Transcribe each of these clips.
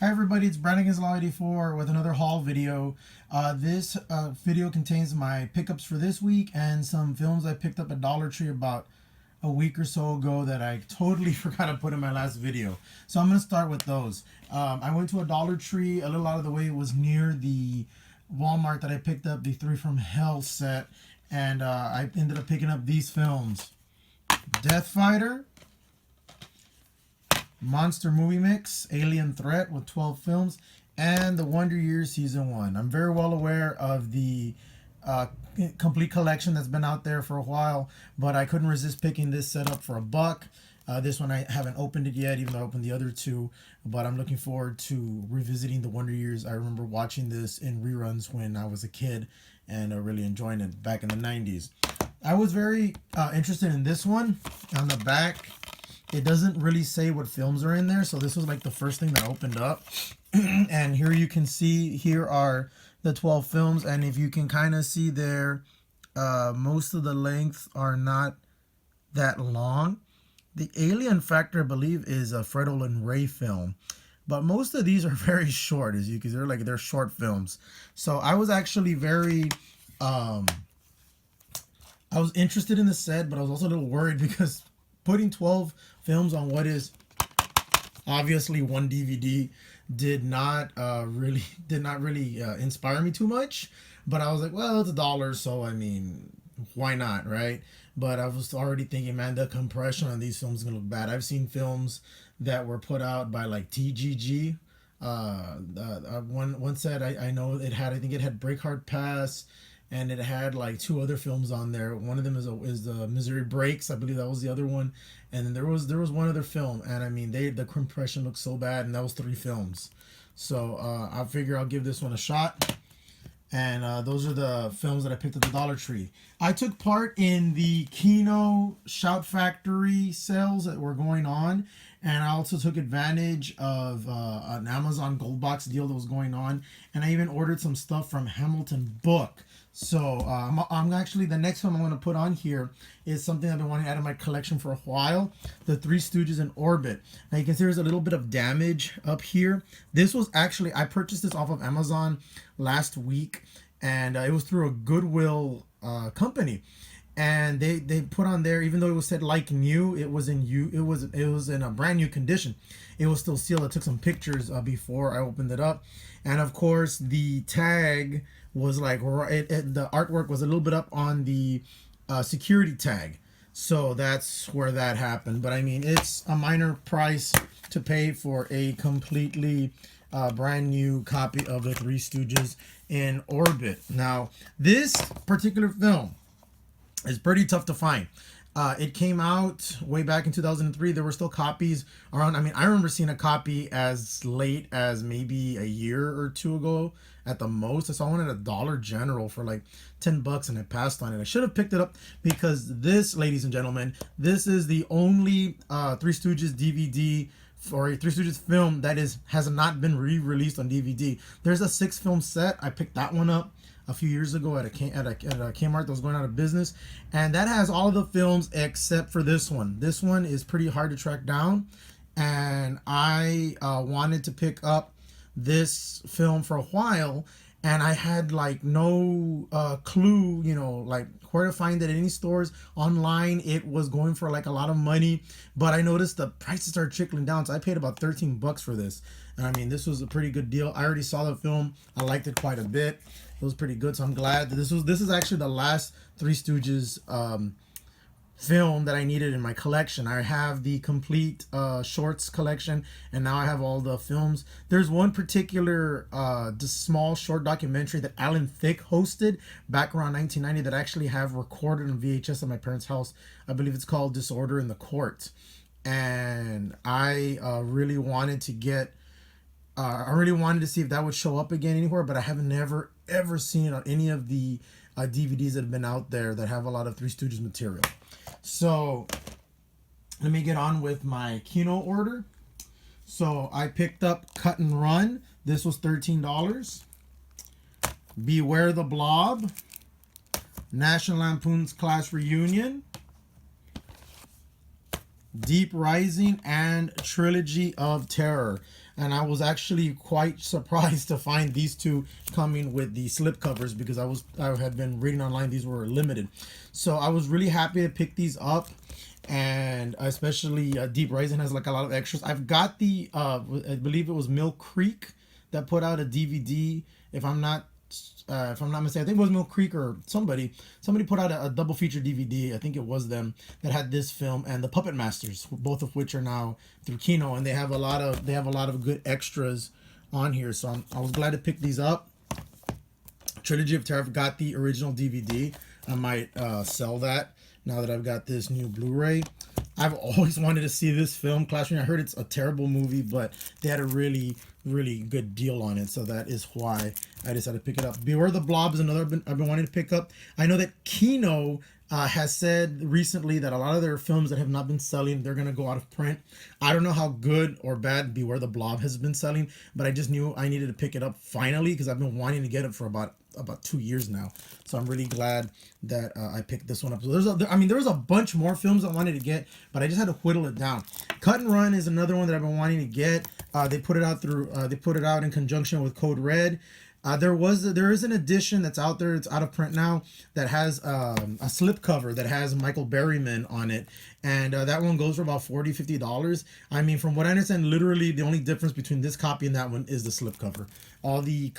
Hi everybody, it's Brannigan'sLaw 84 with another haul video. This video contains my pickups for this week and some films I picked up at Dollar Tree about a week or so ago that I totally forgot to put in my last video. So I'm going to start with those. I went to a Dollar Tree a little out of the way. It was near the Walmart that I picked up the Three from Hell set, and I ended up picking up these films. Death Fighter, Monster Movie Mix, Alien Threat with 12 films, and The Wonder Years Season 1. I'm very well aware of the complete collection that's been out there for a while, but I couldn't resist picking this set up for a buck. This one I haven't opened it yet, even though I opened the other two, but I'm looking forward to revisiting The Wonder Years. I remember watching this in reruns when I was a kid and really enjoying it back in the 90s. I was very interested in this one. On the back, it doesn't really say what films are in there, so this was like the first thing that opened up. And here you can see, here are the 12 films, and if you can kind of see there, most of the lengths are not that long. The Alien Factor, I believe, is a Fred Olen Ray film, but most of these are very short, as you can see. They're short films. So I was actually very I was interested in the set, but I was also a little worried because putting 12 films on what is obviously one DVD did not really inspire me too much. But I was like, well, it's $1, so I mean, why not, right? But I was already thinking, man, the compression on these films is gonna look bad. I've seen films that were put out by like TGG. One set I know it had, I think it had Breakheart Pass, and it had like two other films on there. One of them is the Missouri Breaks, I believe that was the other one, and then there was one other film, and I mean the compression looked so bad, and that was 3 films. So I figure I'll give this one a shot. And those are the films that I picked at the Dollar Tree. I took part in the Kino Shout Factory sales that were going on, and I also took advantage of an Amazon Gold Box deal that was going on, and I even ordered some stuff from Hamilton Book. So I'm actually, the next film I'm going to put on here is something I've been wanting to add in my collection for a while, the Three Stooges in Orbit. Now you can see there's a little bit of damage up here. This was actually, I purchased this off of Amazon last week, and it was through a Goodwill company, and they put on there, even though it was said like new, it was in a brand new condition. It was still sealed. I took some pictures before I opened it up, and of course the tag was like the artwork was a little bit up on the security tag, so that's where that happened. But I mean, it's a minor price to pay for a completely brand new copy of the Three Stooges in Orbit. Now, this particular film is pretty tough to find. It came out way back in 2003. There were still copies around. I mean, I remember seeing a copy as late as maybe a year or two ago at the most. I saw one at a Dollar General for like $10, and I passed on it. I should have picked it up because this, ladies and gentlemen, this is the only Three Stooges DVD or a Three Stooges film that has not been re-released on DVD. There's a 6-film set. I picked that one up a few years ago at a Kmart that was going out of business, and that has all of the films except for this one. This one is pretty hard to track down, and I wanted to pick up this film for a while, and I had like no clue, like where to find it at any stores. Online it was going for like a lot of money, but I noticed the prices started trickling down, so I paid about $13 for this. And I mean, this was a pretty good deal. I already saw the film. I liked it quite a bit. It was pretty good, so I'm glad that this is actually the last Three Stooges film that I needed in my collection. I have the complete shorts collection, and now I have all the films. There's one particular small short documentary that Alan Thicke hosted back around 1990 that I actually have recorded on VHS at my parents' house. I believe it's called Disorder in the Court, and I really wanted to get I really wanted to see if that would show up again anywhere, but I have never ever seen it on any of the DVDs that have been out there that have a lot of Three Stooges material. So let me get on with my Kino order. So I picked up Cut and Run. This was $13. Beware the Blob, National Lampoon's Class Reunion, Deep Rising, and Trilogy of Terror. and I was actually quite surprised to find these two coming with the slip covers, because I had been reading online these were limited. So I was really happy to pick these up, and especially Deep Rising has like a lot of extras. I've got the I believe it was Mill Creek that put out a DVD. If I'm not mistaken, I think it was Mill Creek or somebody put out a double feature DVD. I think it was them that had this film and the Puppet Masters, both of which are now through Kino, and they have a lot of good extras on here. So I was glad to pick these up. Trilogy of Terror. I've got the original DVD. I might sell that now that I've got this new Blu-ray. I've always wanted to see this film, Classroom. I heard it's a terrible movie, but they had a really good deal on it, so that is why I decided to pick it up. Beware the Blob is another I've been wanting to pick up. I know that Kino has said recently that a lot of their films that have not been selling, they're going to go out of print. I don't know how good or bad Beware the Blob has been selling, but I just knew I needed to pick it up finally, because I've been wanting to get it for about 2 years now. So I'm really glad that I picked this one up. So there was a bunch more films I wanted to get, but I just had to whittle it down. Cut and Run is another one that I've been wanting to get. They put it out in conjunction with Code Red. There is an edition that's out there. It's out of print now, that has a slipcover that has Michael Berryman on it, and that one goes for about $40-$50. I mean, from what I understand, literally the only difference between this copy and that one is the slipcover. All the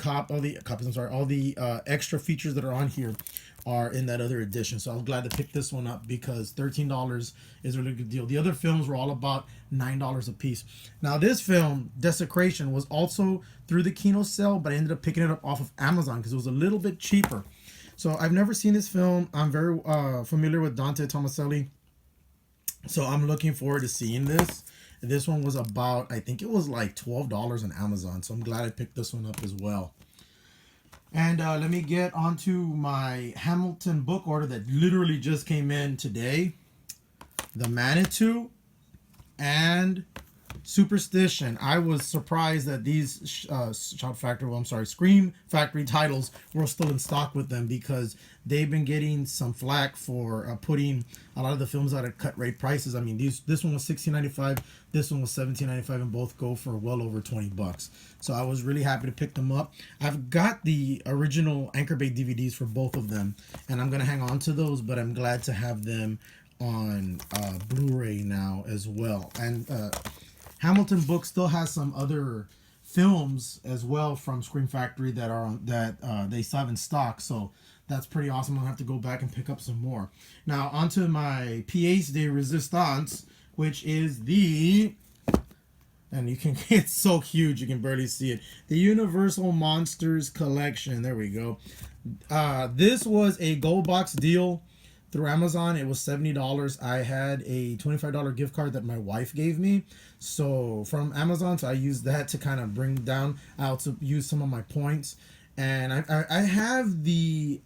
extra features that are on here are in that other edition. So I was glad to pick this one up, because $13 is a really good deal. The other films were all about $9 a piece. Now this film, Desecration, was also through the Kino sale, but I ended up picking it up off of Amazon because it was a little bit cheaper. So I've never seen this film. I'm very familiar with Dante Tomaselli, so I'm looking forward to seeing this. This one was about, I think it was like $12 on Amazon, so I'm glad I picked this one up as well. And let me get onto my Hamilton book order that literally just came in today. The Manitou and Superstition. I was surprised that these Scream Factory titles were still in stock with them, because they've been getting some flack for putting a lot of the films out at cut rate prices. I mean, this one was $16.95, this one was $17.95, and both go for well over $20. So I was really happy to pick them up. I've got the original Anchor Bay DVDs for both of them, and I'm gonna hang on to those, but I'm glad to have them on Blu-ray now as well. And Hamilton Book still has some other films as well from Scream Factory that they still have in stock, so that's pretty awesome. I'll have to go back and pick up some more. Now onto my pièce de résistance, which is the, and you can, it's so huge you can barely see it, the Universal Monsters Collection. There we go. This was a gold box deal through Amazon. It was $70. I had a $25 gift card that my wife gave me, so from Amazon, so I used that to kind of bring down. I also used some of my points, and I have the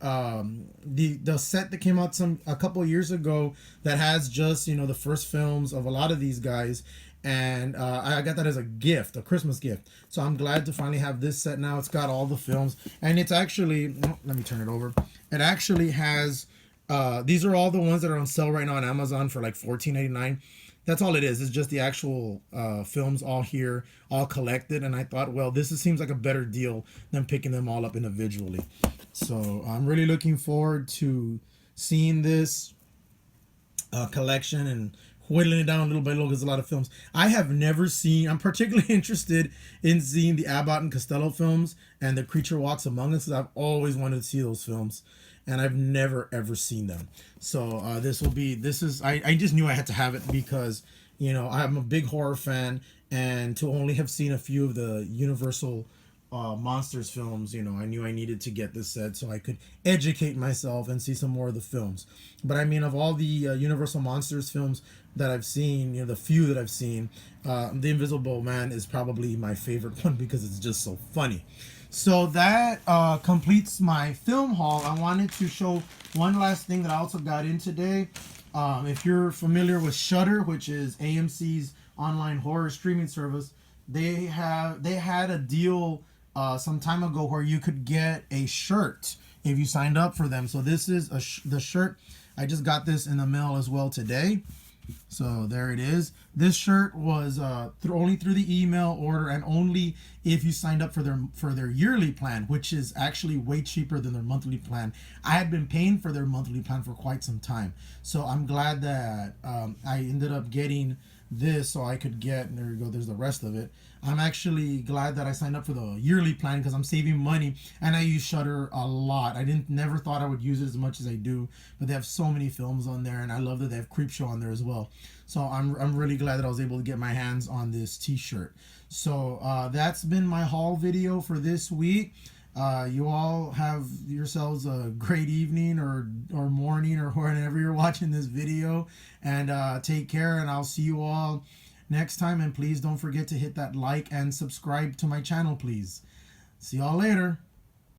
set that came out a couple of years ago that has just, you know, the first films of a lot of these guys, and I got that as a gift, a Christmas gift. So I'm glad to finally have this set now. It's got all the films, and it's actually, let me turn it over. It actually has, these are all the ones that are on sale right now on Amazon for like $14.99. That's all it is. It's just the actual films all here, all collected. And I thought, well, seems like a better deal than picking them all up individually. So I'm really looking forward to seeing this collection and whittling it down little by little, because a lot of films I have never seen. I'm particularly interested in seeing the Abbott and Costello films and The Creature Walks Among Us, because I've always wanted to see those films, and I've never ever seen them. So I just knew I had to have it, because, you know, I'm a big horror fan, and to only have seen a few of the Universal Monsters films, you know, I knew I needed to get this set so I could educate myself and see some more of the films. But I mean, of all the Universal Monsters films that I've seen, you know, the few that I've seen, The Invisible Man is probably my favorite one, because it's just so funny. So that completes my film haul. I wanted to show one last thing that I also got in today. If you're familiar with Shudder, which is AMC's online horror streaming service, they had a deal some time ago where you could get a shirt if you signed up for them. So this is the shirt. I just got this in the mail as well today. So there it is. This shirt was only through the email order, and only if you signed up for their yearly plan, which is actually way cheaper than their monthly plan. I had been paying for their monthly plan for quite some time, so I'm glad that I ended up getting this so I could get, and there you go, there's the rest of it. I'm actually glad that I signed up for the yearly plan because I'm saving money, and I use Shutter a lot. I didn't never thought I would use it as much as I do, but they have so many films on there, and I love that they have Creepshow on there as well. So I'm really glad that I was able to get my hands on this t-shirt. So that's been my haul video for this week. You all have yourselves a great evening or morning or whenever you're watching this video, and take care, and I'll see you all next time. And please don't forget to hit that like and subscribe to my channel, please. See y'all later.